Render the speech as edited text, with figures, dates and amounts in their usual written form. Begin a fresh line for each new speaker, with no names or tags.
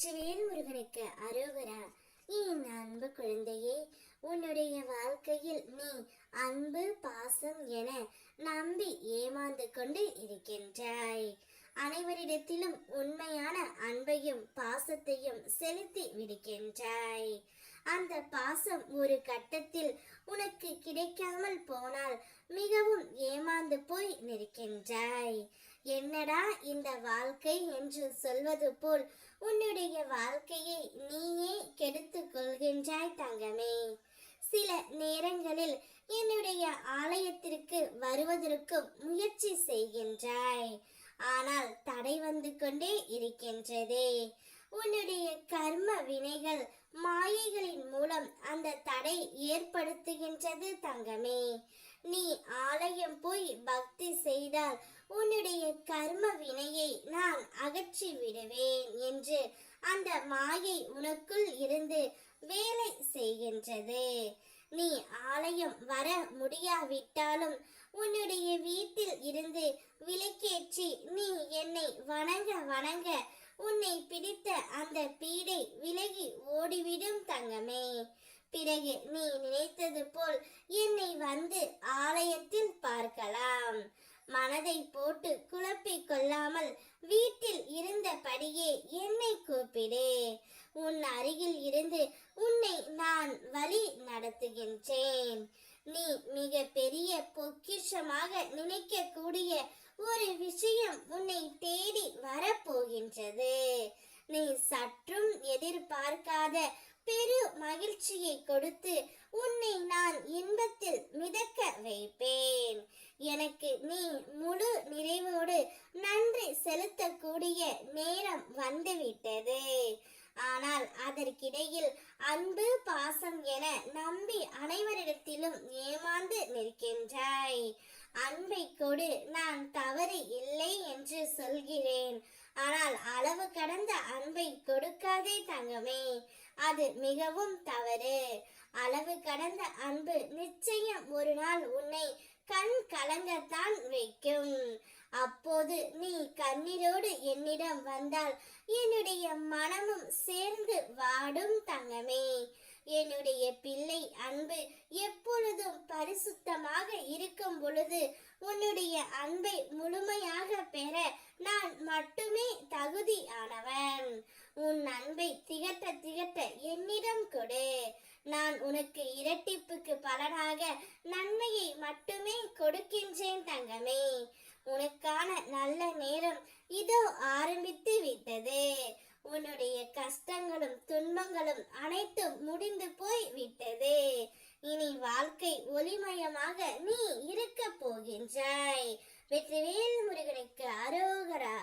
வெற்றிவேல் முருகனுக்கு அரோகரா. என் அன்பு குழந்தையே, உன்னுடைய வாழ்க்கையில் நீ அன்பு பாசம் என நம்பி ஏமாந்து கொண்டு இருக்கின்றாய். அனைவரிடத்திலும் உண்மையான அன்பையும் பாசத்தையும் செலுத்தி விடுகின்றாய். அந்த பாசம் ஒரு கட்டத்தில் உனக்கு கிடைக்காமல் போனால் மிகவும் ஏமாந்து போய் நிற்கின்றாய். என்னடா இந்த வாழ்க்கை என்று சொல்வது போல் உன்னுடைய வாழ்க்கையை நீயே கெடுத்து கொள்கின்றாய் தங்கமே. சில நேரங்களில் என்னுடைய ஆலயத்திற்கு வருவதற்கு முயற்சி செய்கின்றாய், ஆனால் தடை வந்து கொண்டே இருக்கின்றதே. உன்னுடைய கர்ம வினைகள் மாயைகளின் மூலம் அந்த தடை ஏற்படுத்துகின்றது தங்கமே. நீ ஆலயம் போய் பக்தி செய்தால் உன்னுடைய கர்ம வினையை நான் அகற்றி விடுவேன் என்று அந்த மாயை உனக்குள் இருந்து வேலை செய்கின்றது. நீ ஆலயம் வர முடியாவிட்டாலும் உன்னுடைய வீட்டில் இருந்து விளக்கேற்றி நீ என்னை வணங்க வணங்க உன்னை பிடித்த அந்த பீடை விலகி ஓடிவிடும் தங்கமே. பிறகு நீ நினைத்தது போல் என்னை வந்து ஆலயத்தில் பார்க்கலாம். மனதை போட்டு குழப்பிக் கொள்ளாமல் வீட்டில் இருந்தபடியே என்னை கூப்பிடு. உன் அருகில் இருந்து உன்னை நான் வழி நடத்துகின்றேன். நீ மிக பெரிய பொக்கிஷமாக நினைக்கக்கூடிய ஒரு விஷயம் உன்னை தேடி வரப்போகின்றது. நீ சற்றும் எதிர்பார்க்காத பெரு மகிழ்ச்சியை கொடுத்து உன்னை நான் இன்பத்தில் மிதக்க வைப்பேன். எனக்கு நீ முழு நிறைவோடு நன்றி செலுத்தக்கூடிய நேரம் வந்துவிட்டது. ஆனால் அதற்கிடையில் அன்பு பாசம் என நம்பி அனைவரிடத்திலும் ஏமாந்து நிற்கின்றாய். அன்பை கொடு, நான் தவறு இல்லை என்று சொல்கிறேன். ஆனால் அளவு கடந்த அன்பை கொடுக்காதே தங்கமே, அது மிகவும் தவறு. அளவு கடந்த அன்பு நிச்சயம் ஒரு நாள் உன்னை கண் கலங்கத்தான் வைக்கும். அப்போது நீ கண்ணீரோடு என்னிடம் வந்தால் என்னுடைய மனமும் சேர்ந்து வாடும் தங்கமே. என்னுடைய பிள்ளை அன்பு எப்பொழுதும் பரிசுத்தமாக இருக்கும் பொழுது உன்னுடைய அன்பை முழுமையாக பெற நான் மட்டுமே தகுதியானவன். உன் அன்பை திகட்ட திகட்ட என்னிடம் கொடு. நான் உனக்கு இரட்டிப்புக்கு பலனாக நன்மையை மட்டுமே கொடுக்கின்றேன் தங்கமே. உனக்கான நல்ல நேரம் இதோ ஆரம்பித்து விட்டது. உன்னுடைய கஷ்டங்களும் துன்பங்களும் அனைத்தும் முடிந்து போய் விட்டது. இனி வாழ்க்கை ஒளிமயமாக நீ இருக்க போகின்றாய். வெற்றிவேல் முருகனுக்கு அரோகரா.